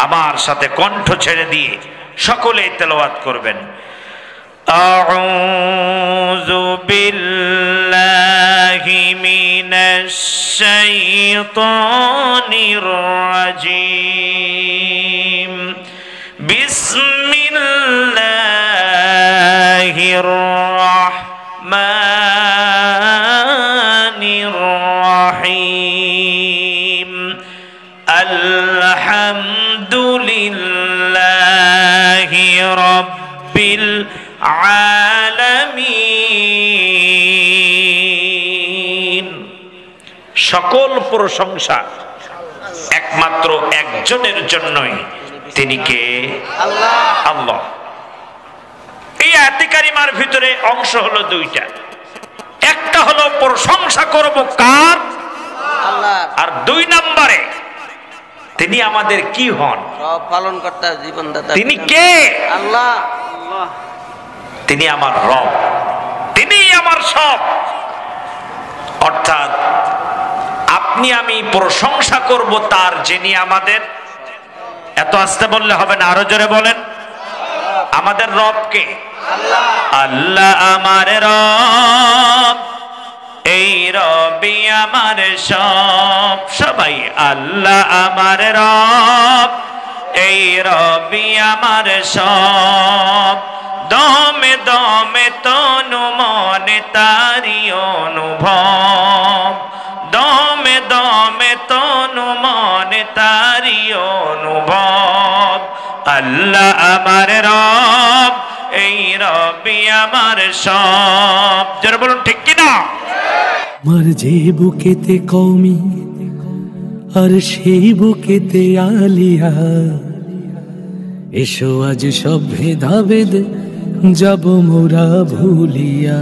আমার সাথে কণ্ঠ ছেড়ে দিয়ে সকলেই তেলাওয়াত করবেন। আউযু বিল্লাহি মিনাশ শাইতানির রাজীম। বিসমিল্লাহির রাহমানির রাহিম। আলহামদুলিল্লাহি রাব্বিল আলামিন। সকল প্রশংসা একমাত্র একজনের জন্যই, তিনি কে? আল্লাহ। আল্লাহ। এই আয়াতে কারিমার ভিতরে অংশ হলো দুইটা। একটা হলো প্রশংসা করব কার? আল্লাহ। আর দুই নম্বরে তিনি আমাদের কি হন? সব পালনকর্তা, জীবনদাতা। তিনি কে? আল্লাহ। তিনি আমার রব, তিনি আমার সব। অর্থাৎ আপনি আমি প্রশংসা করব তার, যিনি আমাদের, এত আস্তে বললে হবে না, আরো জোরে বলেন, আমাদের রব কে? আল্লাহ। আল্লাহ আমার রব, এই রবি আমার সব। সবাই আল্লাহ আমার রব, এই রবি আমার সব। দমে দমে তনু মনে তারি অনুভব, দমে দমে তনু মনে তারি অনুভব। আল্লাহ আমার রব, এই রবি আমার সব। যারা বলুন ঠিক কিনা? আমার যে বুকেতে কওমি আর সেই বুকেতে আলিয়া, এসো আজ সব ভেদাভেদ যাব মোরা ভুলিয়া।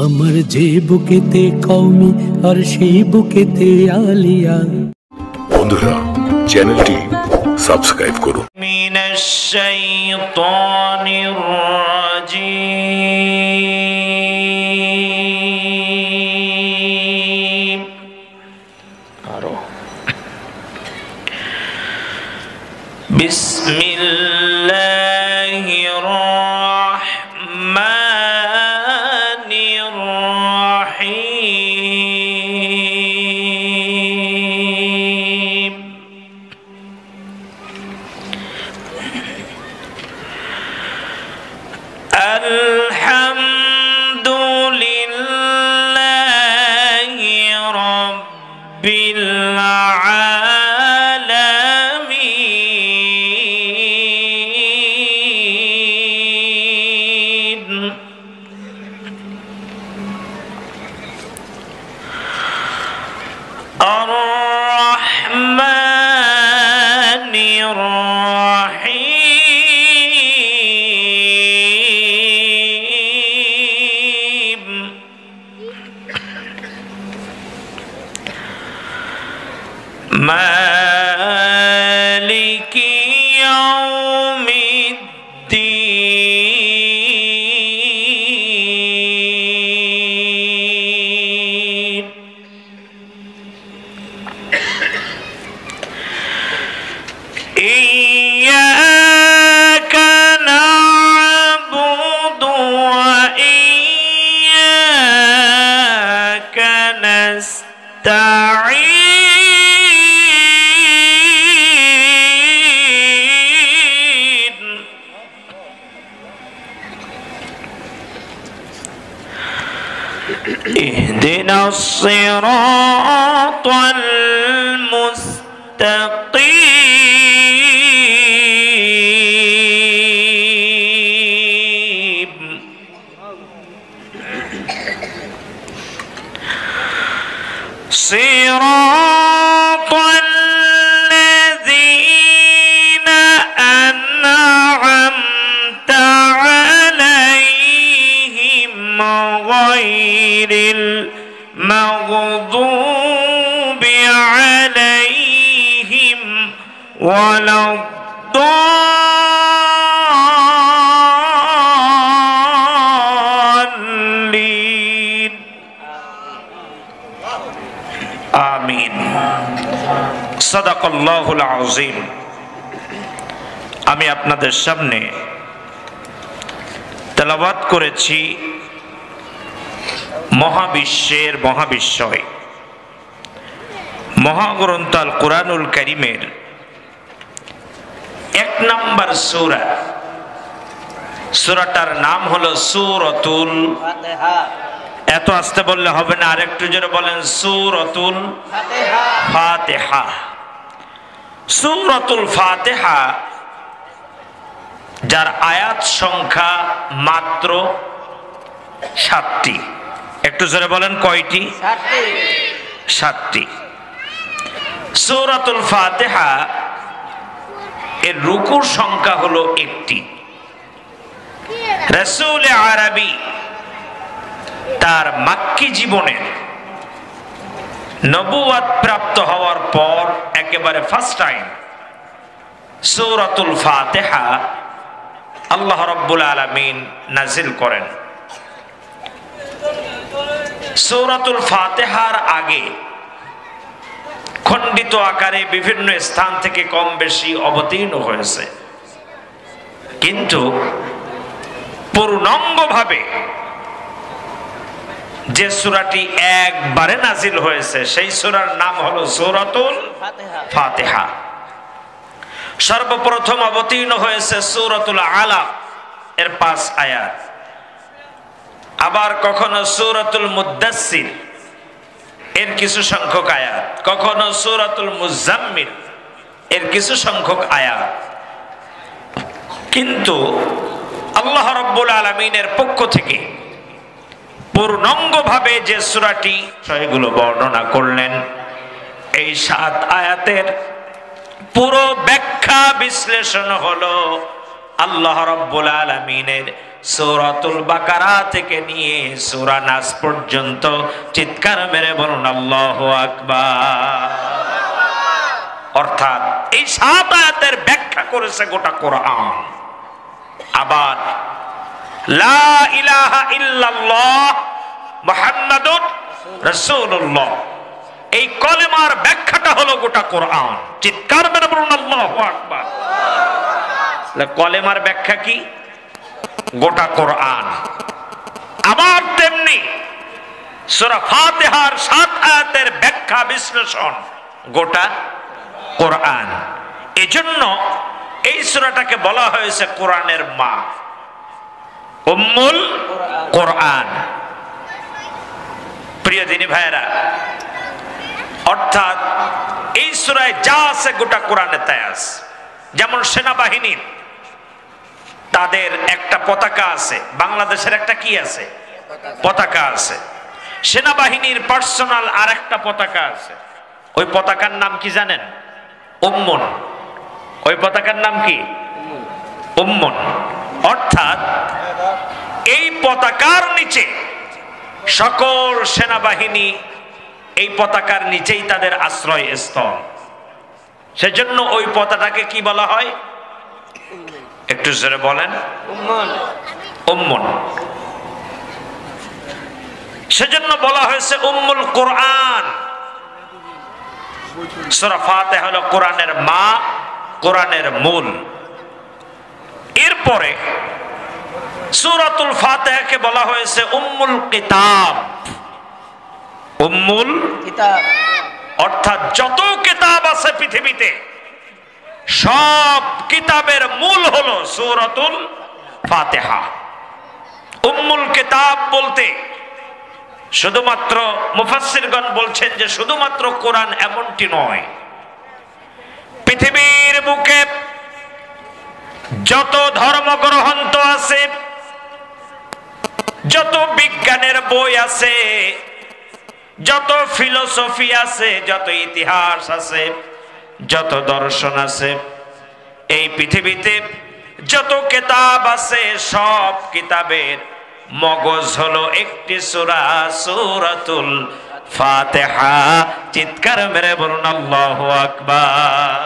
আমার যে বুকেতে কওমি আর সেই বুকেতে আলিয়া। বন্ধুরা, চ্যানেলটি সাবস্ক্রাইব করুন। মিনাশ শাইতানির রাজীম। আরো বিসমিল্লাহির রাহমানির রাহিম। আলহামদুলিল্লাহি রাব্বিল আলামিন। আর-রাহমানির রাহিম। মালিকি ইয়াউমিদ্দিন। ইয়্যাকা না'বুদু ওয়া ইয়্যাকা নাস্তাঈন। ইহদিনাস সিরাতাল মুস্তাকিম। সিরাতাল লাযীনা আন'আমতা আলাইহিম গায়রিল মাগযুবি আলাইহিম ওয়ালাদ-দাল্লিন। আমিন। সাদাকাল্লাহুল আযীম। আমি আপনাদের সামনে তেলাওয়াত করেছি মহাবিশ্বের মহাবিশ্বয় মহাগ্রন্থ আল কুরআনুল কারীমের 1 নম্বর সূরা। সূরাটার নাম হলো সূরাতুল ফাতিহা। এত আস্তে বললে হবে না, আরেকটু জোরে বলেন, সূরাতুল ফাতিহা। সূরাতুল ফাতিহা, যার আয়াত সংখ্যা মাত্র 7টি। একটু জোরে বলেন, কয়টি? 7টি। সূরাতুল ফাতিহা এর রুকুর সংখ্যা হলো 1টি। রাসূল আরবি তার মাক্কি জীবনের নবুয়ত প্রাপ্ত হওয়ার পর একেবারে ফার্স্ট টাইম সূরাতুল ফাতিহা আল্লাহ রাব্বুল আলামিন নাজিল করেন। সূরাতুল ফাতিহার আগে খণ্ডিত আকারে বিভিন্ন স্থান থেকে কম বেশি অবতীর্ণ হয়েছে, কিন্তু পূর্ণাঙ্গভাবে যে সূরাটি একবারে নাজিল হয়েছে সেই সূরার নাম হলো সূরাতুল ফাতিহা। সর্বপ্রথম অবতীর্ণ হয়েছে সূরাতুল আলাক এর 5 আয়াত, আবার কখনো সূরাতুল মুদ্দাসসির এর কিছু সংখ্যক আয়াত, কখনো সূরাতুল মুজাম্মিল এর কিছু সংখ্যক আয়াত। কিন্তু আল্লাহ রাব্বুল আলামিনের পক্ষ থেকে পূর্ণাঙ্গভাবে যে সূরাটি সেগুলো বর্ণনা করলেন, এই 7 আয়াতের পুরো ব্যাখ্যা বিশ্লেষণ হলো আল্লাহ রাব্বুল আলামিনের সূরাতুল বাকারা থেকে নিয়ে সূরা নাস পর্যন্ত। চিৎকার মেরে বলুন আল্লাহু আকবার। অর্থাৎ এই 7 আয়াতের ব্যাখ্যা করেছে গোটা কোরআন। আবার লা ইলাহা ইল্লাল্লাহ মুহাম্মাদুর রাসূলুল্লাহ, এই কলেমার ব্যাখ্যাটা হলো গোটা কোরআন। চিৎকার মেরে বলুন আল্লাহু আকবার। কলেমার ব্যাখ্যা কি? গোটা কোরআন। আবার তেমনি সূরা ফাতিহার 7 আয়াতের ব্যাখ্যা বিশ্লেষণ গোটা কোরআন। এজন্য এই সূরাটাকে বলা হয়েছে কোরআনের মা, উম্মুল কোরআন। প্রিয় দিনী ভাইরা, অর্থাৎ এই সূরায় যা আছে গোটা কোরআনে তাই আছে। যেমন সেনাবাহিনীর তাদের একটা পতাকা আছে, বাংলাদেশের একটা কি আছে? পতাকা আছে। সেনাবাহিনীর পার্সোনাল আর একটা পতাকা আছে। ওই পতাকার নাম কি জানেন? উম্মুন। ওই পতাকার নাম কি? উম্মুন। অর্থাৎ এই পতাকার নিচে সকল সেনাবাহিনী এই পতাকার নিচেই তাদের আশ্রয় স্থল। সেজন্য ওই পতাকাকে কি বলা হয়? একটু জোরে বলেন, উম্মুন। সেজন্য বলা হয়েছে উম্মুল কোরআন। সূরা ফাতিহা হলো কোরআনের মা, কোরআনের মূল। এরপরে সূরাতুল ফাতিহাকে বলা হয়েছে উম্মুল কিতাব। উম্মুল কিতাব অর্থাৎ যত কিতাব আছে পৃথিবীতে সব কিতাবের মূল হলো সূরাতুল ফাতিহা। উম্মুল কিতাব বলতে শুধুমাত্র মুফাসসিরগণ বলছেন যে শুধুমাত্র কোরআন এমনটি নয়, পৃথিবীর বুকে যত ধর্মগ্রন্থ আছে, যত বিজ্ঞানের বই আছে, যত ফিলোসফি আছে, যত ইতিহাস আছে, যত দর্শন আছে, এই পৃথিবীতে যত কিতাব আছে সব কিতাবের মগজ হলো একটি সূরা, সূরাতুল ফাতিহা। চিৎকার মেরে বলুন আল্লাহু আকবার।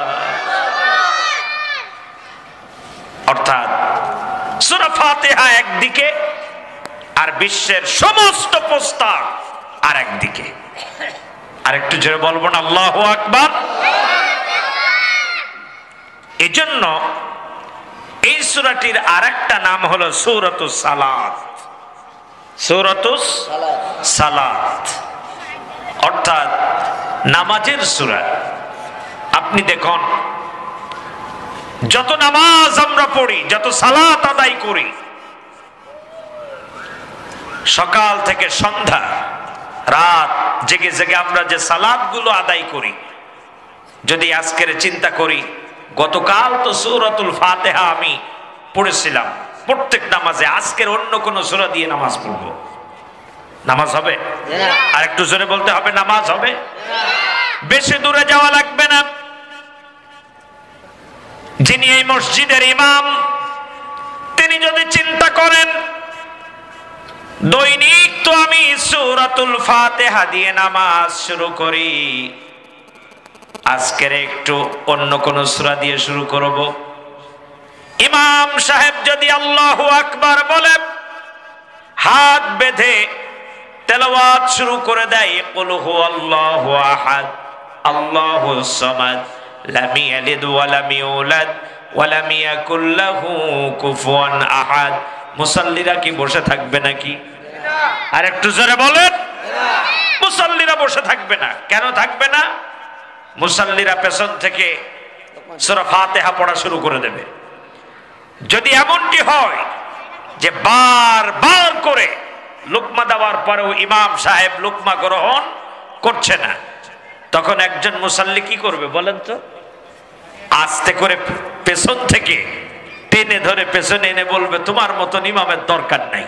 অর্থাৎ সূরা ফাতিহা একদিকে আর বিশ্বের সমস্ত প্রস্তাব আর একদিকে। আর একটু জোরে বলবো না আল্লাহু আকবার। এজন্য এই সূরাটির আরেকটা নাম হলো সূরাতুস সালাত। সূরাতুস সালাত অর্থাৎ নামাজের সূরা। আপনি দেখুন, যত নামাজ আমরা পড়ি, যত সালাত আদায় করি, সকাল থেকে সন্ধ্যা রাত জেগে জেগে আমরা যে সালাতগুলো আদায় করি, যদি আজকের চিন্তা করি, গতকাল তো সূরাতুল ফাতিহা আমি পড়েছিলাম প্রত্যেক নামাজে, আজকের অন্য কোন সূরা দিয়ে নামাজ পড়বো, নামাজ হবে? আর একটু জোরে বলতে হবে, নামাজ হবে? বেশি দূরে যাওয়া লাগবে না। যিনি এই মসজিদের ইমাম, তিনি যদি চিন্তা করেন দৈনিক তো আমি সূরাতুল ফাতিহা দিয়ে নামাজ শুরু করি, আজকের একটু অন্য কোন সূরা দিয়ে শুরু করব। ইমাম সাহেব যদি আল্লাহু আকবার বলে হাত বেঁধে তেলাওয়াত শুরু করে দেয়, কুল হুয়াল্লাহু আহাদ আল্লাহুস সামাদ লাম ইয়ালিদ ওয়া লাম ইউলাদ ওয়া লাম ইয়াকুল লাহু কুফুয়ান আহাদ, মুসাল্লিরা কি বসে থাকবে নাকি? আর একটু জোরে বলেন। মুসাল্লিরা বসে থাকবে না। কেন থাকবে না? মুসাল্লিরা পেছন থেকে সূরা ফাতিহা পড়া শুরু করে দেবে। যদি এমনটি হয় যে বারবার করে লুকমা দেওয়ার পরেও ইমাম সাহেব লুকমা গ্রহণ করছে না, তখন একজন মুসাল্লি কি করবে বলেন তো? আস্তে করে পেছন থেকে টেনে ধরে পেছনে এনে বলবে, তোমার মতন ইমামের দরকার নাই,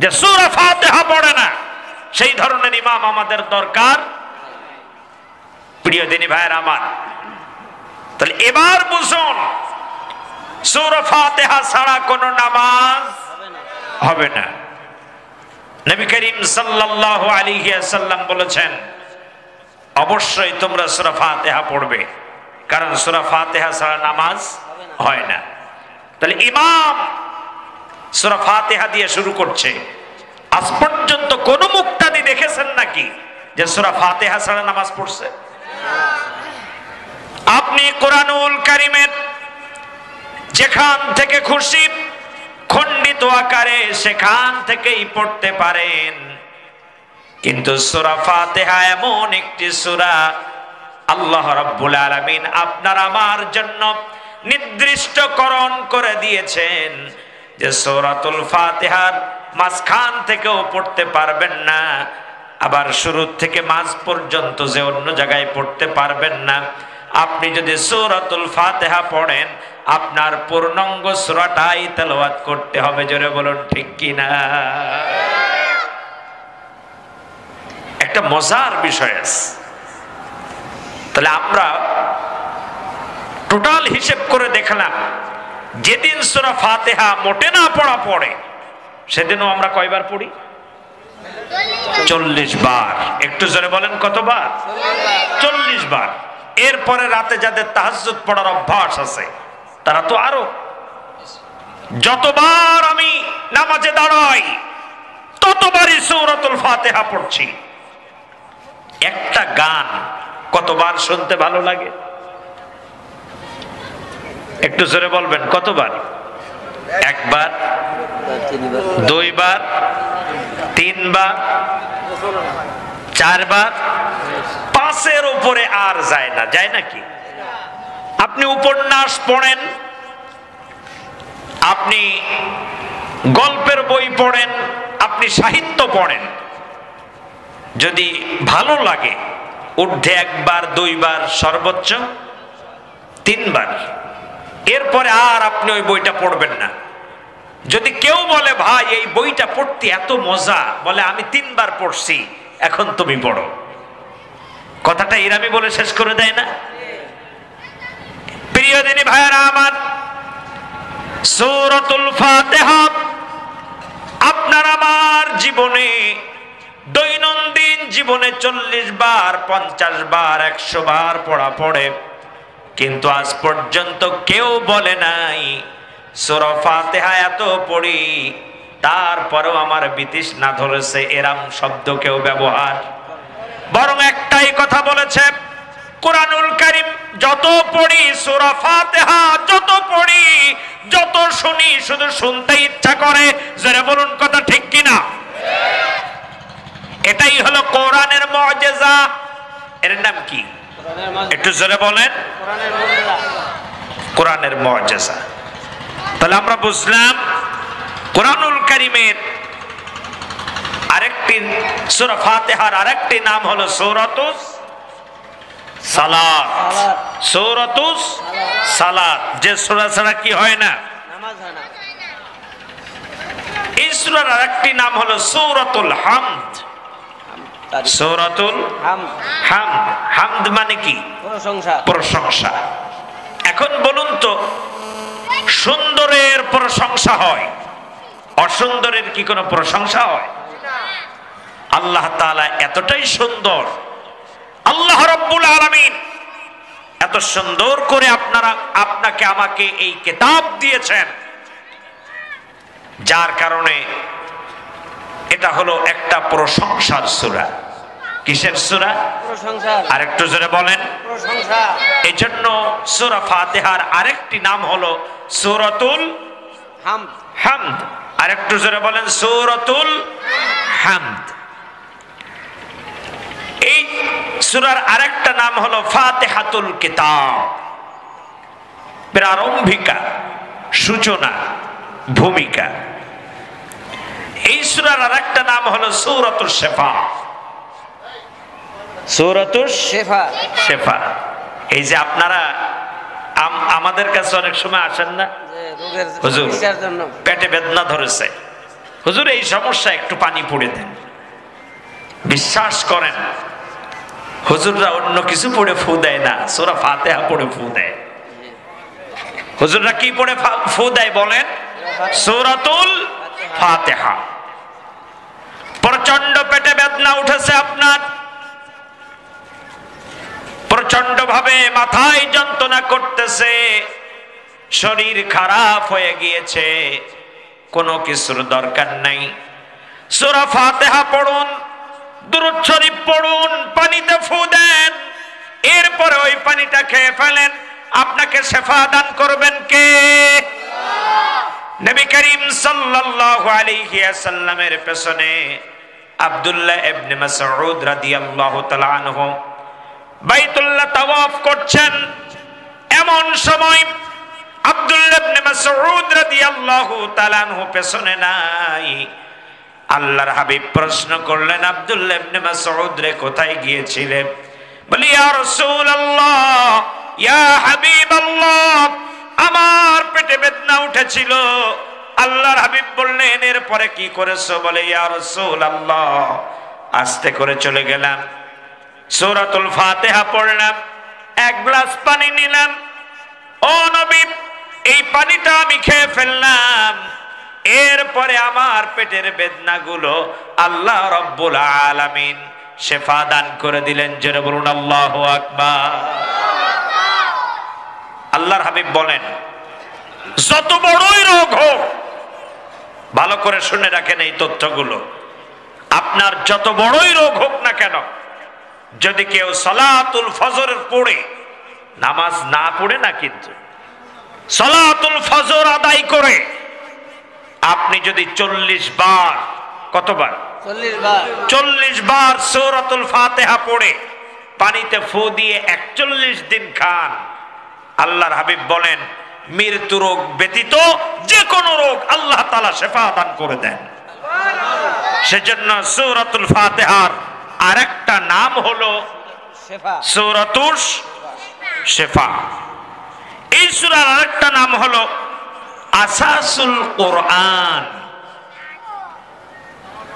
যে সূরা ফাতিহা পড়ে না, সেই ধরনের ইমাম আমাদের দরকার। প্রিয় দিনী ভাইয়ের আমার, তাহলে এবার বুঝুন, সূরা ফাতিহা ছাড়া কোনো নামাজ হবে না। নবী করিম সাল্লাল্লাহু আলাইহি ওয়াসাল্লাম বলেছেন, অবশ্যই তোমরা সূরা ফাতিহা পড়বে, কারণ সূরা ফাতিহা ছাড়া নামাজ হয় না। তাহলে ইমাম সূরা ফাতিহা দিয়ে শুরু করছে। আজ পর্যন্ত কোন মুক্তাদি দেখেছেন নাকি যে সূরা ফাতিহা ছাড়া নামাজ পড়ছে? আপনি কোরআনুল কারীমের যেখান থেকে খুশি খণ্ডিত আকারে সেখান থেকেই পড়তে পারেন, কিন্তু সূরা ফাতিহা এমন একটি সূরা আল্লাহ রাব্বুল আলামিন আপনার আমার জন্য নির্দিষ্টকরণ করে দিয়েছেন যে সূরাতুল ফাতিহার মাঝখান থেকেও পড়তে পারবেন না, আবার শুরু থেকে মাঝ পর্যন্ত যে অন্য জায়গায় পড়তে পারবেন না। আপনি যদি সূরাতুল ফাতিহা পড়েন, আপনার পূর্ণাঙ্গ সূরাটাই তেলাওয়াত করতে হবে। জোরে বলুন ঠিক কি না? একটা মজার বিষয় আছে। তাহলে আমরা টোটাল হিসেব করে দেখলাম, যেদিন সূরা ফাতিহা মোটে না পড়া পড়ে, সেদিনও আমরা কয়বার পড়ি? 40 বার। একটু জোরে বলেন কতবার? 40 বার। এরপরে রাতে যাদের তাহাজ্জুদ পড়ার অভ্যাস আছে, তারা তো আরো। যতবার আমি নামাজে দাঁড়াই, ততবারই সূরাতুল ফাতিহা পড়ছি। একটা গান কতবার শুনতে ভালো লাগে? একটু জোরে বলবেন কতবার? একবার, দুইবার, তিনবার, চারবার, পাঁচের উপরে আর যায় না। যায় নাকি? আপনি উপন্যাস পড়েন, আপনি গল্পের বই পড়েন, আপনি সাহিত্য পড়েন, যদি ভালো লাগে ঊর্ধ্বে একবার, দুইবার, সর্বোচ্চ 3 বার। এরপরে আর আপনি ওই বইটা পড়বেন না। যদি কেউ বলে ভাই এই বইটা পড়তে এত মজা, বলে আমি 3 বার পড়ছি, এখন তুমি পড়ো, কথাটা এরামি বলে শেষ করে দেয় না? প্রিয় দিনী ভাইয়েরা আমার, সূরাতুল ফাতিহা আপনার আমার জীবনে, দৈনন্দিন জীবনে 40 বার, 50 বার, 100 বার পড়া পড়ে, কিন্তু আজ পর্যন্ত কেউ বলে নাই সূরা ফাতিহা এত পড়ি, তারপরেও আমার বিতৃষ্ণা ধরেছে, এরম শব্দ কেউ ব্যবহার। বরং একটাই কথা বলেছে, কোরআনুল কারীম যত পড়ি, সূরা ফাতিহা যত পড়ি, যত শুনি, শুধু শুনতে ইচ্ছা করে। যারা বলুন কথা ঠিক কিনা? এটাই হলো কোরআনের মুজিজা। এর নাম কি? একটু জোরে বলেন। কোরআনের মুজিজা। তাহলে আমরা বুঝলাম কোরআনুল কারীমের আরেকটি, সূরা ফাতিহার আরেকটি নাম হলো সূরাতুস সালাত। সূরাতুস সালাত, যে সূরা ছাড়া কি হয় না? নামাজ হয় না। এই সূরার আরেকটি নাম হলো সূরাতুল হামদ। সূরাতুল হামদ। হামদ মানে কি? প্রশংসা। প্রশংসা। এখন বলুন তো, সুন্দরের প্রশংসা হয়, অসুন্দরের কি কোনো প্রশংসা হয়? আল্লাহ তাআলা এতটাই সুন্দর, আল্লাহ রাব্বুল আলামিন এত সুন্দর করে আপনাকে আমাকে এই কিতাব দিয়েছেন, যার কারণে এটা হলো একটা প্রশংসার সূরা। কিসের সূরা? প্রশংসার। আরেকটু জোরে বলেন। প্রশংসা। এজন্য সূরা ফাতিহার আরেকটি নাম হলো সূরাতুল হামদ। হামদ। আরেকটু জোরে বলেন, সূরাতুল হামদ। এই সূরার আরেকটা নাম হলো ফাতিহাতুল কিতাব, প্রারম্ভিকা, সূচনা, ভূমিকা। এই সূরার আরেকটা নাম হলো সূরাতুশ শিফা। সূরাতুশ শিফা। শিফা। এই যে আপনারা আমাদের কাছে অনেক সময় আসেন না, হুজুর পেটে বেদনা ধরেছে, হুজুর এই সমস্যা, একটু পানি পড়ে দেন। বিশ্বাস করেন, হুজুররা অন্য কিছু পড়ে ফু দেয় না, সূরা ফাতিহা পড়ে ফু দেয়। হুজুররা কি পড়ে ফু দেয় বলেন? সূরাতুল ফাতিহা। প্রচন্ড পেটে বেদনা উঠেছে আপনার, প্রচন্ড ভাবে মাথায় যন্ত্রণা করতেছে, শরীর খারাপ হয়ে গিয়েছে, কোনো কিছুর দরকার নাই, সূরা ফাতিহা পড়ুন, দুরূদ শরীফ পড়ুন, পানিতে ফু দেন, এরপরে ওই পানিটা খেয়ে ফেলেন। আপনাকে শিফা দান করবেন কে? নবী করিম সাল্লাল্লাহু আলাইহি ওয়াসাল্লামের পেছনে আব্দুল্লাহ ইবনে মাসউদ রাদিয়াল্লাহু তাআলা আনহু বাইতুল্লাহ তাওয়াফ করছেন। এমন সময় আব্দুল্লাহ ইবনে মাসউদ রাদিয়াল্লাহু তাআলা আনহু পেছনে নাই। আল্লাহর হাবিব প্রশ্ন করলেন, আব্দুল্লাহ ইবনে মাসউদ রে, কোথায় গিয়েছিলেন? বলি, ইয়া রাসূলুল্লাহ, ইয়া হাবিবাল্লাহ, আমার পেটে বেদনা উঠেছিল। আল্লাহর হাবিব বললেন, এরপরে কি করেছো? বলে, ইয়া রাসূলুল্লাহ, আস্তে করে চলে গেলাম, সূরাতুল ফাতিহা পড়লাম, এক গ্লাস পানি নিলাম, ও নবী এই পানিটা আমি খেয়ে ফেললাম, এরপরে আমার পেটের বেদনাগুলো আল্লাহ রাব্বুল আলামিন শিফা দান করে দিলেন। জোরে বলুন আল্লাহু আকবার। আল্লাহর হাবিব বলেন, যত বড়ই রোগ হোক, ভালো করে শুনে রাখেন এই তথ্যগুলো, আপনার যত বড়ই রোগ হোক না কেন, যদি কেউ সালাতুল ফজর পড়ে, নামাজ না পড়ে না, কিন্তু সালাতুল ফজর আদায় করে, আপনি যদি 40 বার, কতবার? 40 বার সূরাতুল ফাতিহা পড়ে পানিতে ফু দিয়ে 41 দিন খান, আল্লাহর হাবিব বলেন, মৃত্যু রোগ ব্যতীত যে কোনো রোগ আল্লাহ তাআলা শিফা দান করে দেন। সেজন্য সূরাতুল ফাতিহার আরেকটা নাম হলো সূরাতুশ শিফা। এই সূরার আরেকটা নাম হলো আসাসুল কোরআন।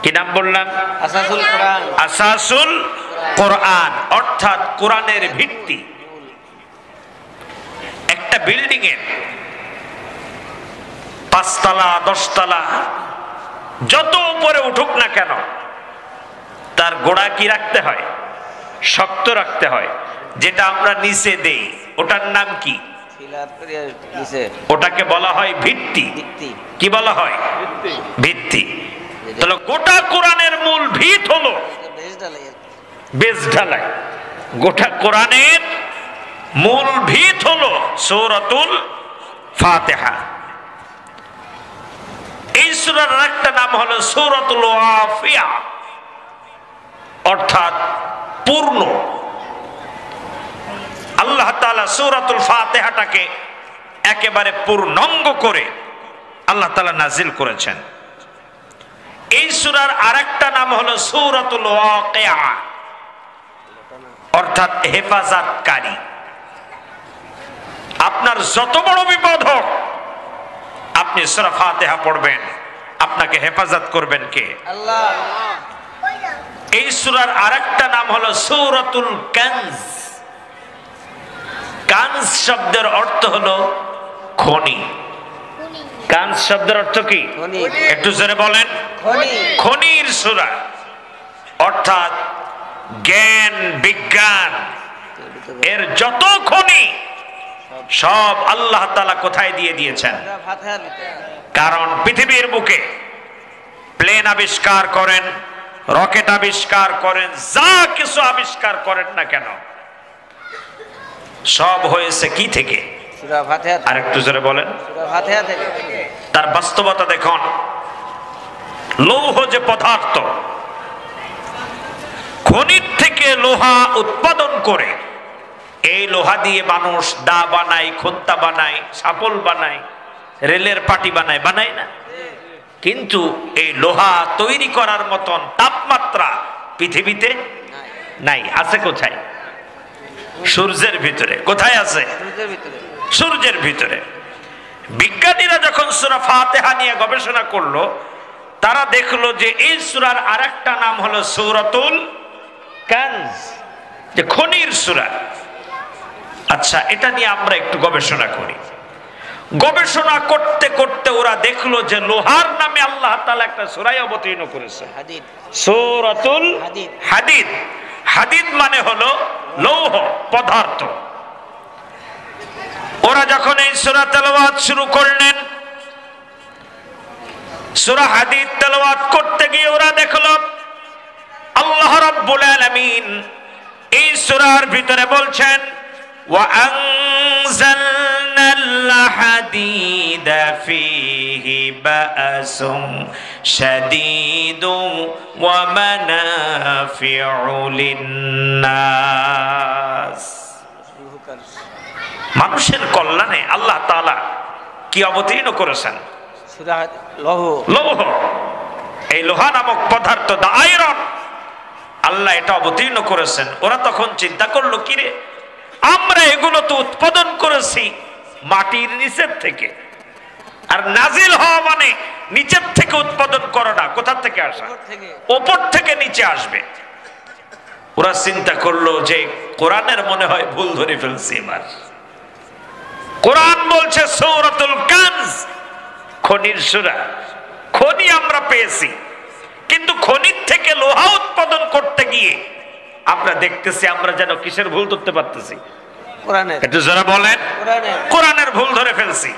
কি নাম বললাম? আসাসুল কোরআন। আসাসুল কোরআন অর্থাৎ কোরআনের ভিত্তি। একটা বিল্ডিং এর 5 তলা 10 তলা যত উপরে উঠুক না কেন, তার গোড়া কি রাখতে হয়? শক্ত রাখতে হয়। যেটা আমরা নিচে দেই ওটার নাম কি? ওটাকে বলা হয় ভিত্তি। কি বলা হয়? ভিত্তি। তাহলে গোটা কোরআনের মূল ভিত হলো বেজ ঢালাই। গোটা কোরআনের মূল ভিত হলো সূরাতুল ফাতিহা। এই সূরার আরেকটা নাম হলো সূরাতুল ওয়াফিয়া, অর্থাৎ পূর্ণ। আল্লাহ তাআলা সূরাতুল ফাতিহাটাকে একেবারে পূর্ণাঙ্গ করে আল্লাহ তাআলা নাজিল করেছেন। এই সূরার আরেকটা নাম হলো সূরাতুল ওয়াকিয়া, অর্থাৎ হেফাজতকারী। আপনার যত বড় বিপদ হোক, আপনি সূরা ফাতিহা পড়বেন, আপনাকে হেফাজত করবেন কে? আল্লাহ। এই সূরার আরেকটা নাম হলো সূরাতুল কানজ। কানজ শব্দের অর্থ হলো খনি। কানজ শব্দের অর্থ কি? একটু জোরে বলেন। খনির সূরা, অর্থাৎ জ্ঞান বিজ্ঞান এর যত খনি সব আল্লাহ তাআলা কোথায় দিয়ে দিয়েছেন? কারণ পৃথিবীর বুকে প্লেন আবিষ্কার করেন, রকেট আবিষ্কার করেন, যা কিছু আবিষ্কার করেন না কেন, সব হয়েছে কি থেকে? সূরা ফাতিহা। আর একটু জোরে বলেন। সূরা ফাতিহা থেকে। তার বাস্তবতা দেখুন, লৌহ যে পদার্থ, খনির থেকে লোহা উৎপাদন করে এই লোহা দিয়ে মানুষ দা বানায়, খোন্তা বানায়, সাপল বানায়, রেলের পাটি বানায়, বানায় না? কিন্তু এই লোহা তৈরি করার মতন তাপমাত্রা পৃথিবীতে নাই। আছে কোথায়? সূর্যের ভিতরে। কোথায় আছে? সূর্যের ভিতরে। বিজ্ঞানীরা যখন সূরা ফাতিহা নিয়ে গবেষণা করলো, তারা দেখলো যে এই সূরার আরেকটা নাম হলো সূরাতুল কানজ, যে খনির সূরা। আচ্ছা, এটা নিয়ে আমরা একটু গবেষণা করি। গবেষণা করতে করতে ওরা দেখলো যে লোহার নামে আল্লাহ তাআলা একটা সূরা অবতীর্ণ করেছে, সূরাতুল হাদিদ। হাদিদ মানে হলো লৌহ পদার্থ। ওরা যখন এই সূরা তেলাওয়াত শুরু করলেন, সূরা হাদিদ তেলাওয়াত করতে গিয়ে ওরা দেখলো আল্লাহ রাব্বুল আলামিন এই সূরার ভিতরে বলছেন, ওয়া আনজালনাল হাদিদা ফীহি বা'সুন শাদীদুন ওয়া মানাফি'ু লিন-নাস। মানুষের কল্যাণে আল্লাহ তাআলা কি অবতীর্ণ করেছেন? সূরা লৌহ। এই লোহা নামক পদার্থ, দা আয়রন, আল্লাহ এটা অবতীর্ণ করেছেন। ওরা তখন চিন্তা করলো, কি রে, আমরা এগুলো তো উৎপাদন করেছি মাটির নিচের থেকে, আর নাজিল হওয়া মানে নিচের থেকে উৎপাদন করো না, কোথা থেকে আসা? উপর থেকে নিচে আসবে। ওরা চিন্তা করলো যে কোরআনের মনে হয় ভুল ধরে ফেলছি এবার। কোরআন বলছে সূরাতুল কানজ, খনির সূরা। খনি আমরা পেয়েছি, কিন্তু খনির থেকে লোহা উৎপাদন করতে গিয়ে আমরা দেখতেছি আমরা যেন কিসের ভুল ধরতে পারতেছি? কোরআনের। একটু যারা বলেন, কোরআনের ভুল ধরে ফেলছি।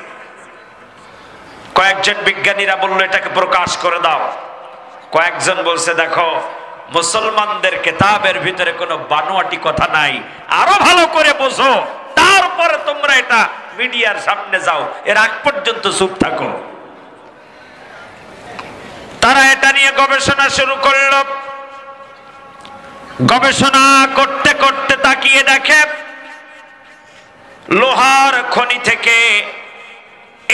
কয়েকজন বিজ্ঞানীরা বললো এটাকে প্রকাশ করে দাও। কয়েকজন বলছে দেখো, মুসলমানদের কিতাবের ভিতরে কোনো বানোয়াটি কথা নাই, আরো ভালো করে বোঝো, তারপরে তোমরা এটা মিডিয়ার সামনে যাও, এর আগ পর্যন্ত চুপ থাকো। তারা এটা নিয়ে গবেষণা শুরু করলো। গবেষণা করতে করতে তাকিয়ে দেখে লোহার খনি থেকে,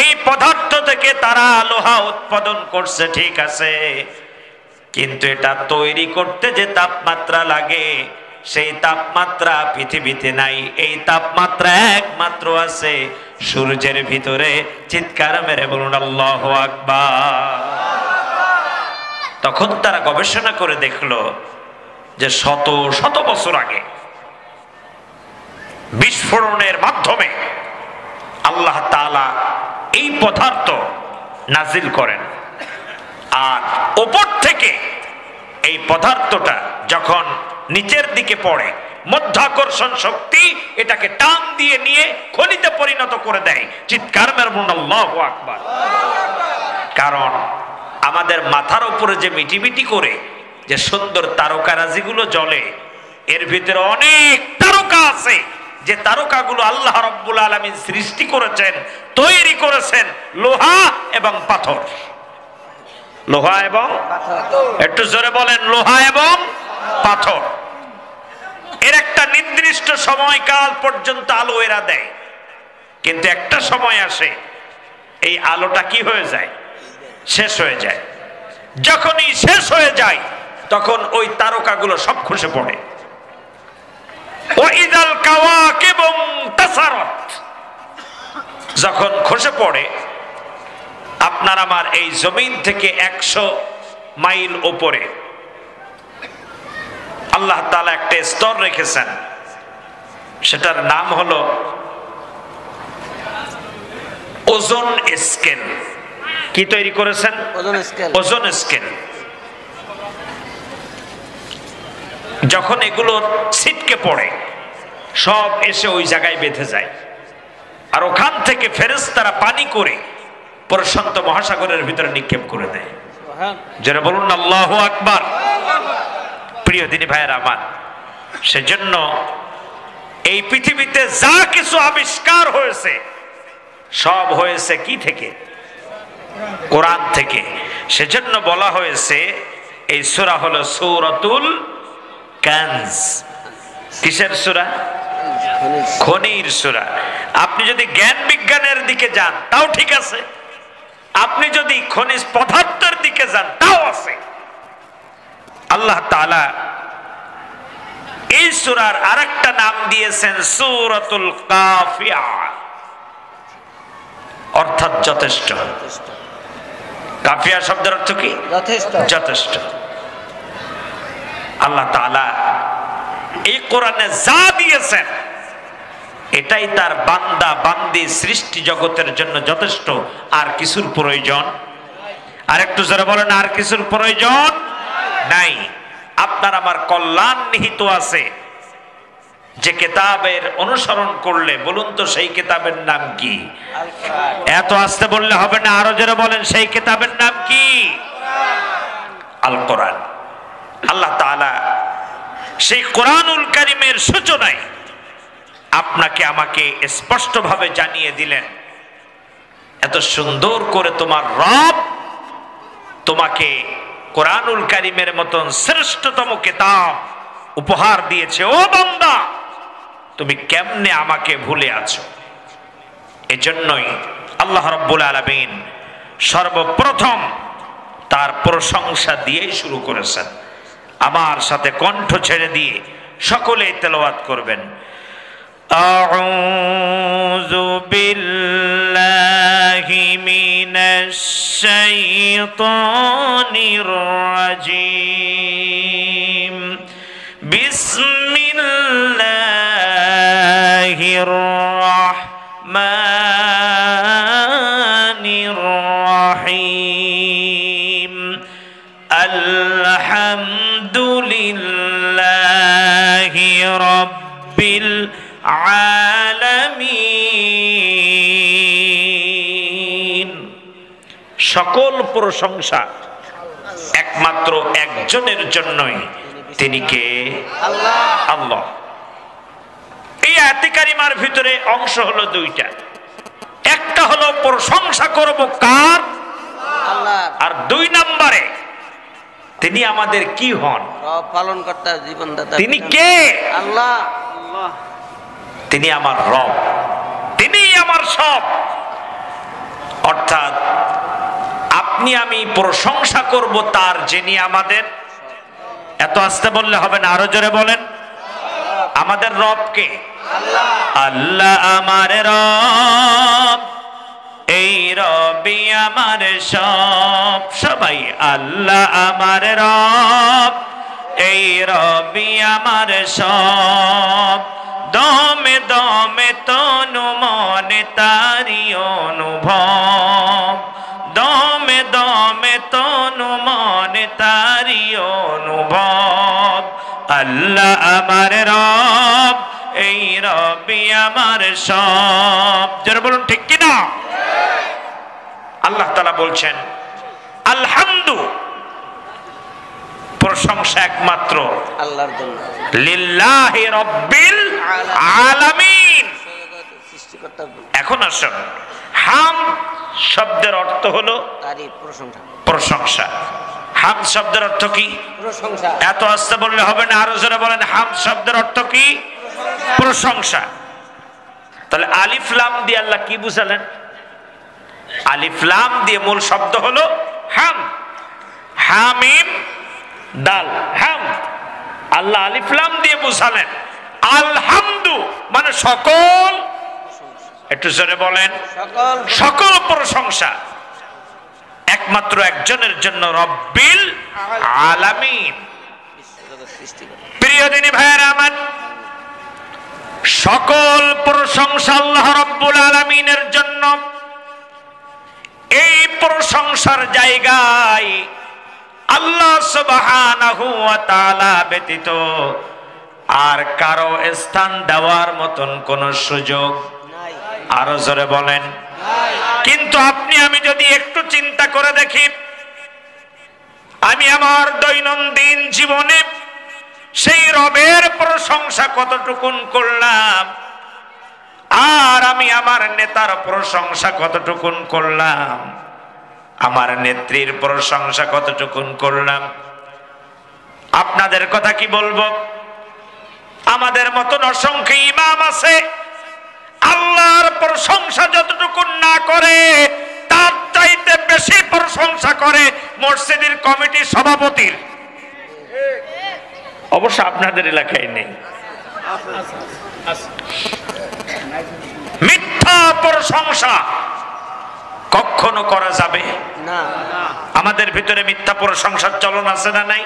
এই পদার্থ থেকে তারা লোহা উৎপাদন করছে, ঠিক আছে, কিন্তু এটা তৈরি করতে যে তাপমাত্রা লাগে সেই তাপমাত্রা পৃথিবীতে নাই। এই তাপমাত্রা একমাত্র আছে সূর্যের ভিতরে। চিৎকার মেরে বলুন আল্লাহু আকবার। তখন তারা গবেষণা করে দেখলো যে শত শত বছর আগে বিস্ফোরণের মাধ্যমে আল্লাহ তাআলা এই পদার্থ নাজিল করেন, আর উপর থেকে এই পদার্থটা যখন নিচের দিকে পড়ে, মধ্যাকর্ষণ শক্তি এটাকে টান দিয়ে নিয়ে খনিতে পরিণত করে দেয়। চিৎকার মেরে বলুন আল্লাহু আকবার। কারণ আমাদের মাথার উপরে যে মিটিমিটি করে যে সুন্দর তারকারাজিগুলো জ্বলে, এর ভিতরে অনেক তারকা আছে যে তারকাগুলো আল্লাহ রাব্বুল আলামিন সৃষ্টি করেছেন, তৈরি করেছেন লোহা এবং পাথর। লোহা এবং একটু জোরে বলেন, লোহা এবং পাথর। এর একটা নির্দিষ্ট সময়কাল পর্যন্ত আলো এরা দেয়, কিন্তু একটা সময় আসে এই আলোটা কি হয়ে যায়, শেষ হয়ে যায়। যখনই শেষ হয়ে যায় তখন ওই তারকাগুলো সব খসে পড়ে। ওয়াইদাল কাওয়াকিবু ইনতাসারাত, যখন খসে পড়ে আপনার আমার এই জমিন থেকে 100 মাইল উপরে আল্লাহ তাআলা একটা স্তর রেখেছেন, সেটার নাম হলো ওজোন স্কেল। কি তৈরি করেছেন? Ozone scale. যখন এগুলো ছিটকে পড়ে সব এসে ওই জায়গায় বেঁধে যায়, আর ওখান থেকে ফেরেশতারা পানি করে প্রশান্ত মহাসাগরের ভিতরে নিক্ষেপ করে দেয়। যারা বলুন আল্লাহু আকবার। প্রিয় দিনী ভাইয়েরা আমার, সেজন্য এই পৃথিবীতে যা কিছু আবিষ্কার হয়েছে সব হয়েছে কি থেকে? কোরআন থেকে। সেজন্য বলা হয়েছে এই সূরা হলো সূরাতুল কানজ। কিসের সূরা? খনির সূরা। আপনি যদি জ্ঞান বিজ্ঞানের দিকে যান তাও ঠিক আছে, আপনি যদি খনিজ পদার্থের দিকে যান তাও আছে। আল্লাহ তাআলা এই সূরার আরেকটা নাম দিয়েছেন সূরাতুল কাফিয়া, অর্থাৎ যথেষ্ট। কাফিয়া শব্দের অর্থ কি? যথেষ্ট। আল্লাহ তাআলা এই কোরআনে যা দিয়েছেন এটাই তার বান্দা বান্দি সৃষ্টি জগতের জন্য যথেষ্ট, আর কিছুর প্রয়োজন। আর একটু জোরে বলেন, আর কিছুর প্রয়োজন নাই। আপনার আমার কল্যাণ নিহিত আছে যে কিতাবের অনুসরণ করলে। বলুন তো সেই কিতাবের নাম কি? এত আস্তে বললে হবে না, আরো জোরে বলেন, সেই কিতাবের নাম কি? আল কোরআন। আল্লাহ তাআলা সেই কোরআনুল কারীমের সূচনায় আপনাকে আমাকে স্পষ্টভাবে জানিয়ে দিলেন, এত সুন্দর করে তোমার রব তোমাকে কোরআনুল কারীমের মতন শ্রেষ্ঠতম কিতাব উপহার দিয়েছে। ও বান্দা, তুমি কেমনে আমাকে ভুলে আছো? এজন্যই আল্লাহ রাব্বুল আলামিন সর্বপ্রথম তার প্রশংসা দিয়েই শুরু করেছেন। আমার সাথে কণ্ঠ ছেড়ে দিয়ে সকলেই তেলাওয়াত করবেন। আউযু বিল্লাহি মিনাশ শাইতানির রাজীম। বিসমিল্লাহির রাহমানির রাহিম। আলহামদুলিল্লাহি রাব্বিল আলামিন। সকল প্রশংসা একমাত্র একজনের জন্যই, তিনি কে? আল্লাহ। এই আয়াতে কারিমার ভিতরে অংশ হলো দুইটা। একটা হলো প্রশংসা করব কার? আল্লাহর। আর দুই নম্বরে তিনি আমাদের কি হন? রব, পালনকর্তা, জীবনদাতা। তিনি কে? আল্লাহ। তিনি আমার রব, তিনি আমার সব। অর্থাৎ আপনি আমি প্রশংসা করব তার যিনি আমাদের। এত আস্তে বললে হবে না, আরো জোরে বলেন। আমাদের রব কে? আল্লাহ। আল্লাহ আমার রব, এই রবি আমার সব। সবাই আল্লাহ আমার রব, এই রবি আমার সব। দমে দমে তনু মনে তারি অনুভব। দমে দমে তনু মনে তারি অনুভব। আল্লাহ আমার রব, এই রবি আমার সব। যারা বলুন ঠিক কিনা? আল্লাহ তাআলা বলছেন আলহামদু, প্রশংসা একমাত্র আল্লাহর জন্য। লিল্লাহি রাব্বিল আলামিন। আলামিন। এখন আসুন, হাম শব্দের অর্থ হলো প্রশংসা। হাম শব্দের অর্থ কি? এত আস্তে বললে হবে না, আরো জোরে বলেন। হাম শব্দের অর্থ কি? প্রশংসা। তাহলে আলিফ লাম দিয়ে আল্লাহ কি বুঝালেন? আলিফ লাম দিয়ে মূল শব্দ হলো হাম। হামিম দাল হাম, আল্লাহ আলিফ লাম দিয়ে বুঝালেন আলহামদু মানে সকল, একটু জোরে বলেন, সকল প্রশংসা একমাত্র একজনের জন্য, রব্বিল আলামিন। প্রিয় দিনী ভাইয়েরা আমার, সকল প্রশংসা আল্লাহ রব্বুল আলামিনের জন্য। এই প্রশংসার জায়গায় আল্লাহ সুবহানাহু ওয়া তাআলা ব্যতীত আর কারো স্থান দেওয়ার মতন কোন সুযোগ নাই। আরো জোরে বলেন। কিন্তু আপনি আমি যদি একটু চিন্তা করে দেখি, আমি আমার দৈনন্দিন জীবনে সেই রবের প্রশংসা কতটুকুন করলাম, আর আমি আমার নেতার প্রশংসা কতটুকুন করলাম, আমার নেত্রীর প্রশংসা কতটুকুন করলাম। আপনাদের কথা কি বলবো, আমাদের মতন অসংখ্য ইমাম আছে আল্লাহর প্রশংসা যতটুকুন না করে তার চাইতে বেশি প্রশংসা করে মসজিদের কমিটির সভাপতির। অবশ্য আপনাদের এলাকায় নেই। মিথ্যা প্রশংসা কখনো করা যাবে না। আমাদের ভিতরে মিথ্যা প্রশংসার চলন আছে না নাই?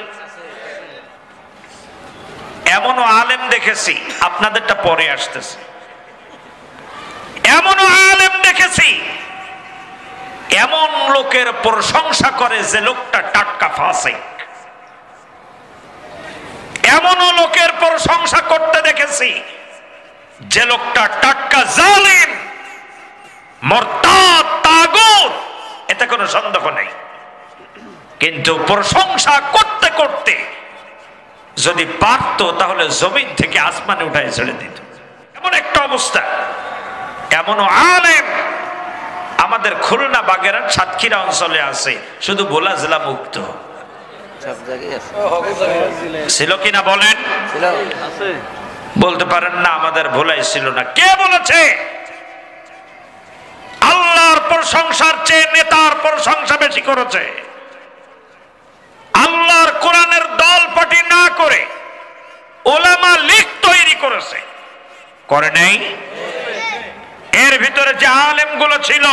এমনও আলেম দেখেছি, আপনাদেরটা পরে আসতেছে, এমনও আলেম দেখেছি এমন লোকের প্রশংসা করে যে লোকটা টাটকা ফাসিক। এমনও লোকের প্রশংসা করতে দেখেছি যে লোকটা টাটকা জালিম, মুরতাদ, তাগুত, এতে কোনো সন্দেহ নেই। কিন্তু প্রশংসা করতে করতে যদি পারতো তাহলে জমিন থেকে আসমানে উঠায় ছেড়ে দিত, এমন একটা অবস্থা। এমন আলেম আমাদের খুলনা, বাগেরহাট, সাতক্ষীরা অঞ্চলে আছে, শুধু ভোলা জেলা মুক্ত। ছিল কিনা বলেন? বলতে পারেন না আমাদের ভোলাই ছিল না। কে বলেছে? আল্লাহর প্রশংসার চেয়ে নেতার প্রশংসা বেশি করেছে। আল্লাহর কোরআনের দল পার্টি না করে ওলামা লীগ তৈরি করেছে, করে নাই? এর ভিতরে যে আলেমগুলো ছিল,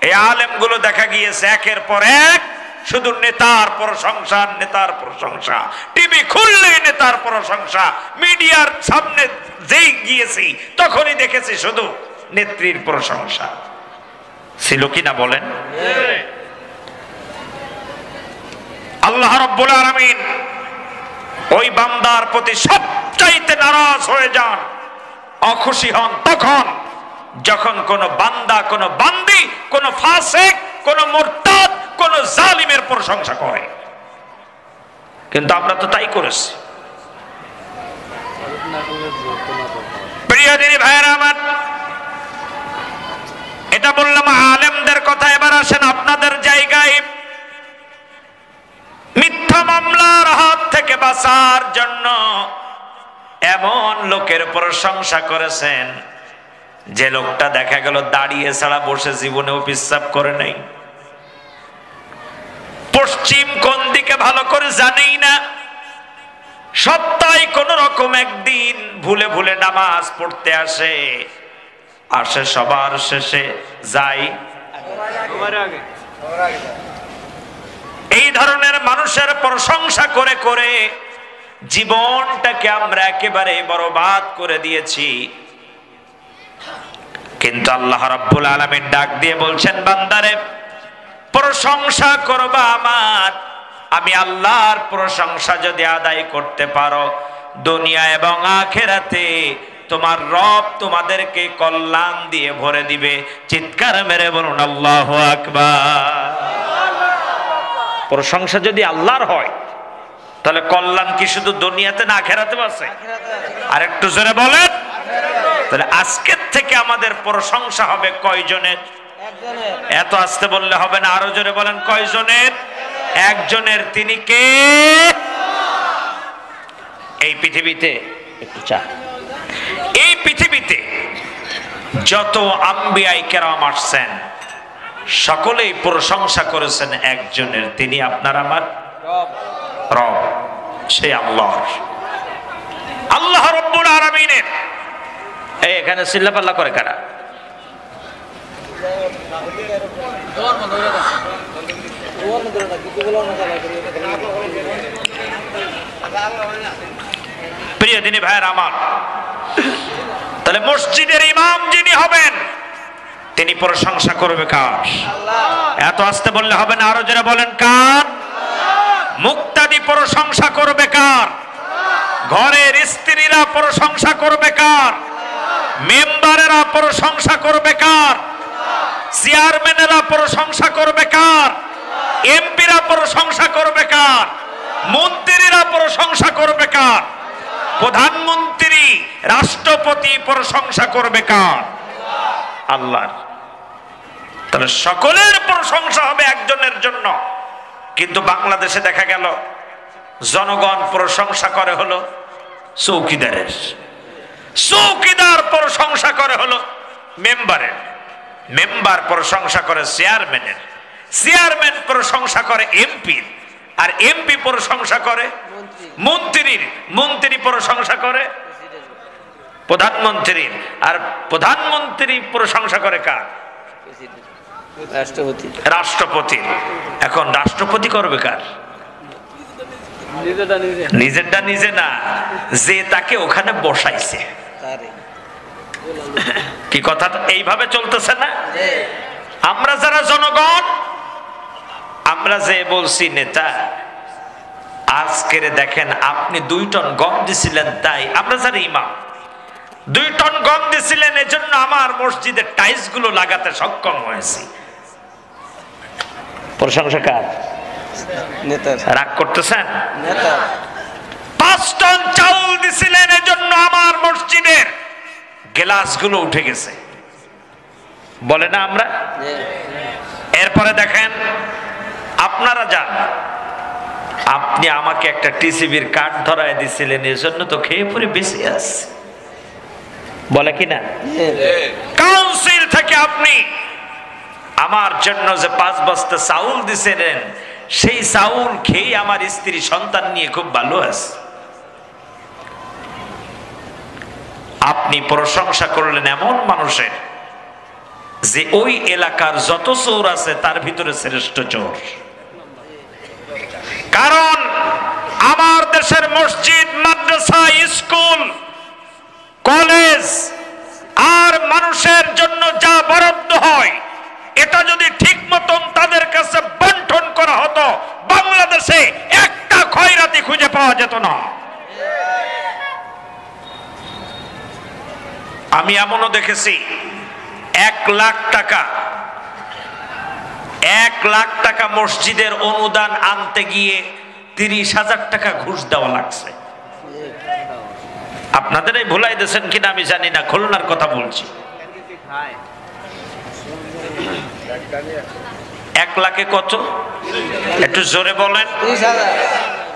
এই আলেমগুলো দেখা গিয়েছে একের পর এক শুধু নেতার প্রশংসা, নেতার প্রশংসা। টিভি খুললেই নেতার প্রশংসা। মিডিয়ার সামনে যেই গিয়েছি তখনই দেখেছি শুধু নেত্রীর প্রশংসা। ছিল কিনা বলেন? আল্লাহ রাব্বুল আলামিন ওই বান্দার প্রতি সবচাইতে নারাজ হয়ে যান, অখুশি হন তখন যখন কোন বান্দা, কোন বান্দি, কোন ফাসিক, কোন মুরতাদ, কোন জালিমের প্রশংসা করে। কিন্তু আমরা তো তাই করেছি। প্রিয় দিনী ভাইয়েরা আমার, এটা বললাম আলেমদের কথা। এবার আসেন আপনাদের জায়গায়। মিথ্যা মামলার হাত থেকে বাঁচার জন্য এমন লোকের প্রশংসা করেছেন যে লোকটা দেখা গেল দাঁড়িয়ে ছাড়া বসে জীবনেও পেশাব করে নাই, পশ্চিম কোন দিকে ভালো করে জানেই না, সপ্তাহে কোন রকম একদিন ভুলে ভুলে নামাজ পড়তে আসে, আসে সবার শেষে, যায় এই ধরনের মানুষের প্রশংসা করে করে জীবনটাকে আমরা একেবারে বরবাদ করে দিয়েছি। কিন্তু আল্লাহ রাব্বুল আলামিন ডাক দিয়ে বলছেন, বান্দারে প্রশংসা করবা আমার, আমি আল্লাহর প্রশংসা যদি আদায় করতে পারো দুনিয়া এবং আখিরাতে তোমার রব তোমাদেরকে কল্যাণ দিয়ে ভরে দিবে। চিৎকার মেরে বলুন আল্লাহু আকবার। প্রশংসা যদি আল্লাহর হয় তাহলে কল্যাণ কি শুধু দুনিয়াতে না আখিরাতেও আছে? আর একটু জোরে বলেন। তাহলে আজকের থেকে আমাদের প্রশংসা হবে কয়জনের? এত আস্তে বললে হবে না, আরো জোরে বলেন কয়জনের? একজনের। তিনি কে? এই পৃথিবীতে একটু চা, এই পৃথিবীতে যত আম্বিয়ায়ে কেরাম আসছেন সকলেই প্রশংসা করেছেন একজনের, তিনি আপনার আমার রব, সে আল্লাহ, আল্লাহ রব্বুল আলামিনের। এই এখানে চিল্লাপাল্লা করে কারা? প্রিয় দিনী ভাইয়ের আমার, তাহলে মসজিদের ইমাম যিনি হবেন তিনি প্রশংসা করবে কার? এত আস্তে বললে হবে না, আরো যারা বলেন কার? মুক্তাদি প্রশংসা করবে কার? ঘরের স্ত্রীরা প্রশংসা করবে কার? মেম্বারেরা প্রশংসা করবে কার? চেয়ারম্যানেরা প্রশংসা করবে কার? এমপিরা প্রশংসা করবে কার? মন্ত্রীরা প্রশংসা করবে কার? প্রধানমন্ত্রী, রাষ্ট্রপতি প্রশংসা করবে কার? আল্লাহর। তাহলে সকলের প্রশংসা হবে একজনের জন্য। কিন্তু বাংলাদেশে দেখা গেল জনগণ প্রশংসা করে হলো চৌকিদারের, চৌকিদার প্রশংসা করে হলো মেম্বারের, মেম্বার প্রশংসা করে চেয়ারম্যানের, চেয়ারম্যান প্রশংসা করে এমপির, আর এমপি প্রশংসা করে মন্ত্রীর, মন্ত্রী প্রশংসা করে প্রধানমন্ত্রীর, আর প্রধানমন্ত্রী প্রশংসা করে কার? রাষ্ট্রপতি। এখন রাষ্ট্রপতি করবে কার? নিজেরটা নিজে না, যে তাকে ওখানে বসাইছে। কি কথা এইভাবে চলতেছে না? আমরা যারা জনগণ, আমরা যে বলছি নেতা, আজকের দেখেন আপনি 2 টন গম দিছিলেন, তাই আমরা যারা ইমাম 2 টন গম দিছিলেন, এজন্য আমার মসজিদের টাইলস গুলো লাগাতে সক্ষম হয়েছি। প্রশংসা কার? নেতা। রাগ করতেছেন? নেতা। 5 টন চাউল দিছিলেন, এজন্য আমার মসজিদের গ্লাস গুলো উঠে গেছে, বলে না আমরা? এরপরে দেখেন আপনারা যান, আপনি আমাকে একটা টিসিবির কার্ড ধরায় দিছিলেন, এজন্য তো খেয়ে পরে বেঁচে আছে, বলে কি না? কাউন্সিল থেকে আপনি আমার জন্য যে 5 বস্তা চাউল দিছিলেন, সেই চাউল খেয়ে আমার স্ত্রী সন্তান নিয়ে খুব ভালো আছে। আপনি প্রশংসা করলেন এমন মানুষের যে ওই এলাকার যত চোর আছে তার ভিতরে শ্রেষ্ঠ চোর। কারণ আমার দেশের মসজিদ, মাদ্রাসা, স্কুল, কলেজ আর মানুষের জন্য যা বরাদ্দ হয়, এটা যদি ঠিক মতন তাদের কাছে বন্টন করা হতো, বাংলাদেশে একটা খয়রাতি খুঁজে পাওয়া যেত না। আমি এমনও দেখেছি 1 লাখ টাকা, 1 লাখ টাকা মসজিদের অনুদান আনতে গিয়ে 30,000 টাকা ঘুষ দেওয়া লাগছে। আপনাদের এই ভুলাই দিয়েছেন কিনা আমি জানি না, খুলনার কথা বলছি। 1 লাখে কত? একটু জোরে বলেন।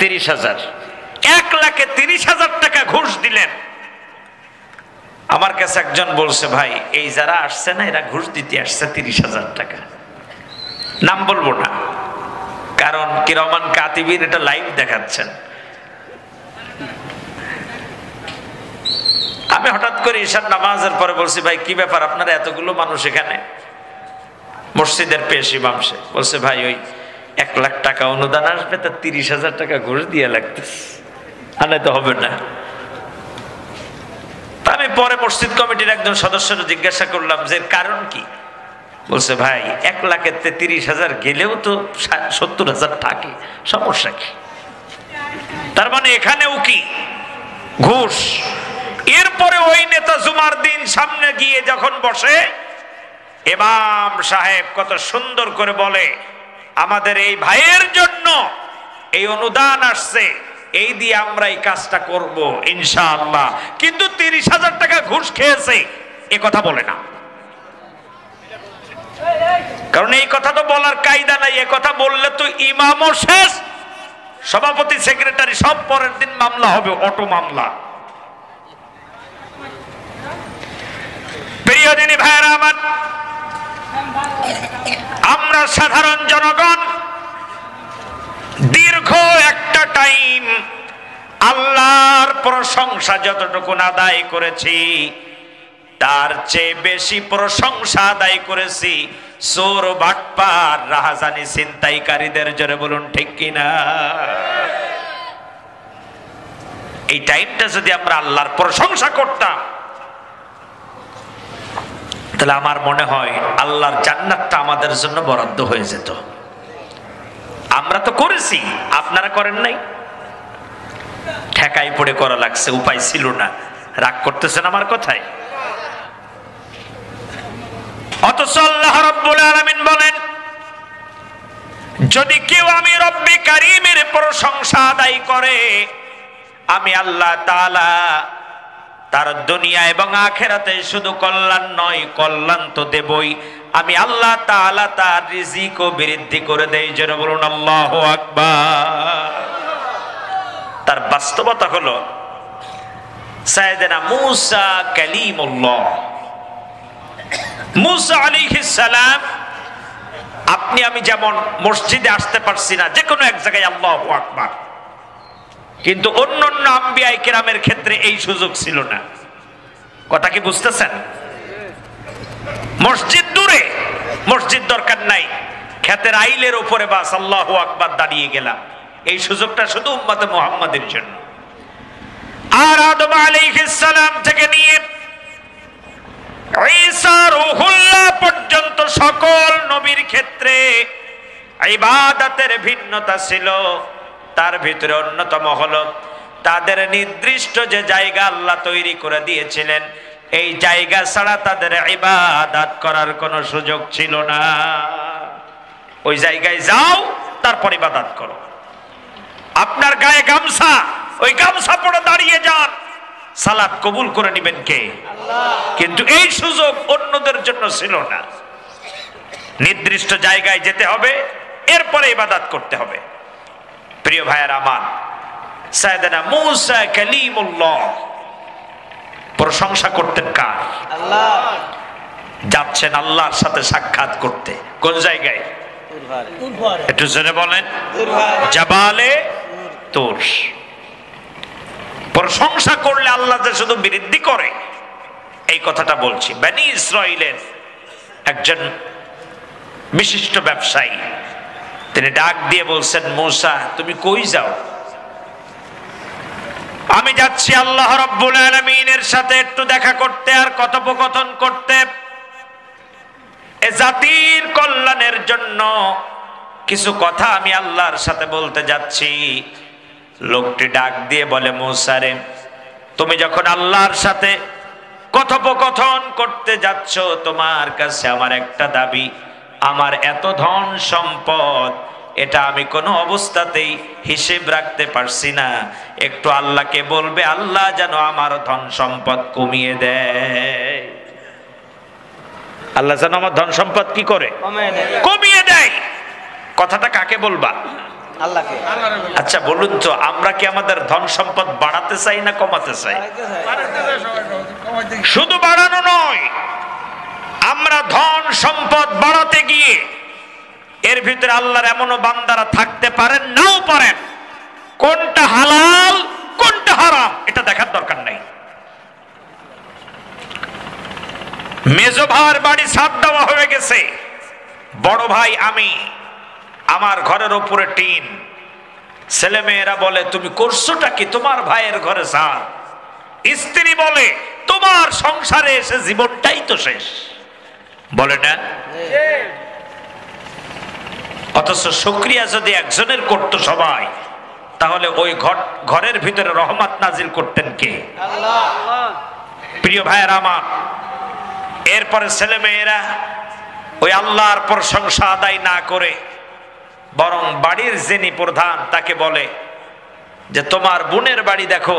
30,000। 1 লাখে 30,000 টাকা ঘুষ দিলেন। আমার কাছে একজন বলছে, ভাই এই যারা আসছে না, এরা ঘুষ দিতে আসছে 30,000 টাকা। নাম বলবো না, কারণ কিরমান কাতিবিন এটা লাইভ দেখাচ্ছেন। আমি হঠাৎ করে ঈশার নামাজের পরে বলছি, ভাই কি ব্যাপার আপনারা এতগুলো মানুষ এখানে? মসজিদের পেশ ইমাম সে বলছে, ভাই ওই 1 লাখ টাকা অনুদান আসবে, তা 30,000 টাকা ঘুষ দিয়ে লাগতেছে, আনাই তো হবে না। আমি পরে মসজিদ কমিটির একজন সদস্যের জিজ্ঞাসা করলাম যে কারণ কি? বলছে, ভাই 1 লাখের 30,000 গেলেও তো 70,000 থাকে, সমস্যা কি? তার মানে এখানেও কি ঘুষ। এরপরে ওই নেতা জুমার দিন সামনে গিয়ে যখন বসে, ইমাম সাহেব কত সুন্দর করে বলে, আমাদের এই ভাইয়ের জন্য এই অনুদান আসছে, এই দিয়ে আমরা এই কাজটা করব ইনশাআল্লাহ। কিন্তু 30,000 টাকা ঘুষ খেয়েছে এ কথা বলে না, কারণ এই কথা তো বলার কায়দা নাই। এ কথা বললে তো ইমামও শেষ, সভাপতি সেক্রেটারি সব পরের দিন মামলা হবে, অটো মামলা। প্রিয় দিনী ভাইরা আমার, আমরা সাধারণ জনগণ দীর্ঘ একটা টাইম আল্লাহর প্রশংসা যতটুকু আদায় করেছি তার চেয়ে বেশি প্রশংসা আদায় করেছি চোর বাটপার রাহাজানি ছিনতাইকারীদের। জোরে বলুন ঠিক কিনা? এই টাইমটা যদি আমরা আল্লাহর প্রশংসা করতাম তাহলে আমার মনে হয় আল্লাহর জান্নাতটা আমাদের জন্য বরাদ্দ হয়ে যেত। আমরা তো করেছি, আপনারা করেন নাই, ঠেকাই পড়ে করা লাগছে, উপায় ছিল না। রাগ করতেছেন আমার কথায়? অথচ আল্লাহ রাব্বুল আলামিন বলেন, যদি কেউ আমি রব্বে কারীমের প্রশংসা আদায় করে, আমি আল্লাহ তাআলা তার দুনিয়া এবং আখিরাতে শুধু কল্যাণ নয়, কল্যাণ তো দেবই। আমি আল্লাহ তাআলা তার রিজিকও বৃদ্ধি করে দেই। যেন বলুন আল্লাহু আকবার। তার বাস্তবতা হলো সাইয়েদনা মূসা কালিমুল্লাহ, মূসা আলাইহিস সালাম। আপনি আমি যেমন মসজিদে আসতে পারছি না, যে কোনো এক জায়গায় আল্লাহু আকবার, কিন্তু অন্যান্য আম্বিয়া কিরামের ক্ষেত্রে এই সুযোগ ছিল না। কথা কি বুঝতেছেন? মসজিদ দূরে, মসজিদ দরকার নাই, ক্ষেতের আইলের উপরে বাস আল্লাহু আকবার দাঁড়িয়ে গেলাম। এই সুযোগটা শুধু উম্মতে মুহাম্মাদের জন্য। আর আদম আলাইহিস সালাম থেকে নিয়ে ঈসা রূহুল্লাহ পর্যন্ত সকল নবীর ক্ষেত্রে ইবাদতের ভিন্নতা ছিল। তার ভিতরে অন্যতম হলো তাদের নির্দিষ্ট যে জায়গা আল্লাহ তৈরি করে দিয়েছিলেন, এই জায়গা ছাড়া তাদের ইবাদত করার কোনো সুযোগ ছিল না। ওই জায়গায় যাও, তারপর ইবাদত করো। আপনার গায়ে গামছা, ওই গামছা পরে দাঁড়িয়ে যান, সালাত কবুল করে নেবেন কে? আল্লাহ। কিন্তু এই সুযোগ অন্যদের জন্য ছিল না। নির্দিষ্ট জায়গায় যেতে হবে, এরপরে ইবাদত করতে হবে। প্রিয় ভাইয়ের আমার, সাইয়েদনা মূসা কালিমুল্লাহ প্রশংসা করতেন কার? আল্লাহ। যাচ্ছেন আল্লাহর সাথে সাক্ষাৎ করতে, কোন জায়গায়? একটু জোরে বলেন। জাবালে তুর। প্রশংসা করলে আল্লাহ যে শুধু বৃদ্ধি করে এই কথাটা বলছি। বনি ইসরাইলের একজন বিশিষ্ট ব্যবসায়ী, তিনি ডাক দিয়ে বলছেন, মূসা তুমি কই যাও? আমি যাচ্ছি আল্লাহ রাব্বুল আলামিনের সাথে একটু দেখা করতে আর কথোপকথন করতে, এ জাতির কল্যাণের জন্য কিছু কথা আমি আল্লাহর সাথে বলতে যাচ্ছি। লোকটি ডাক দিয়ে বলে, মূসা রে, তুমি যখন আল্লাহর সাথে কথোপকথন করতে যাচ্ছ, তোমার কাছে আমার একটা দাবি। আমার এত ধন সম্পদ, এটা আমি কোনো অবস্থাতেই হিসেব রাখতে পারছি না। একটু আল্লাহকে বলবে, আল্লাহ যেন আমার ধন সম্পদ কমিয়ে দেয়। আল্লাহ যেন আমার ধন সম্পদ কি করে? কমিয়ে দেয়। কথাটা কাকে বলবা? আল্লাহকে। আচ্ছা বলুন তো, আমরা কি আমাদের ধন সম্পদ বাড়াতে চাই না কমাতে চাই? শুধু বাড়ানো নয়, আমরা ধন সম্পদ বাড়াতে গিয়ে এর ভিতরে আল্লাহর এমনও বান্দারা থাকতে পারেন, নাও পারেন। কোনটা হালাল কোনটা হারাম এটা দেখার দরকার নাই। মেজো ভাইয়ের বাড়ি ছাদ দেওয়া হয়ে গেছে, বড় ভাই আমি, আমার ঘরের উপরে টিন। ছেলে মেয়েরা বলে, তুমি করছোটা কি? তোমার ভাইয়ের ঘরে ছাদ। স্ত্রী বলে, তোমার সংসারে এসে জীবনটাই তো শেষ, বলে না? অথচ শুকরিয়া যদি একজনের করতো সবাই, তাহলে ওই ঘরের ভিতরে রহমত নাজিল করতেন কে? আল্লাহ। প্রিয় ভাইয়েরা আমার, এরপরে ছেলে মেয়েরা ওই আল্লাহর প্রশংসা আদায় না করে বরং বাড়ির যিনি প্রধান তাকে বলে, যে তোমার বোনের বাড়ি দেখো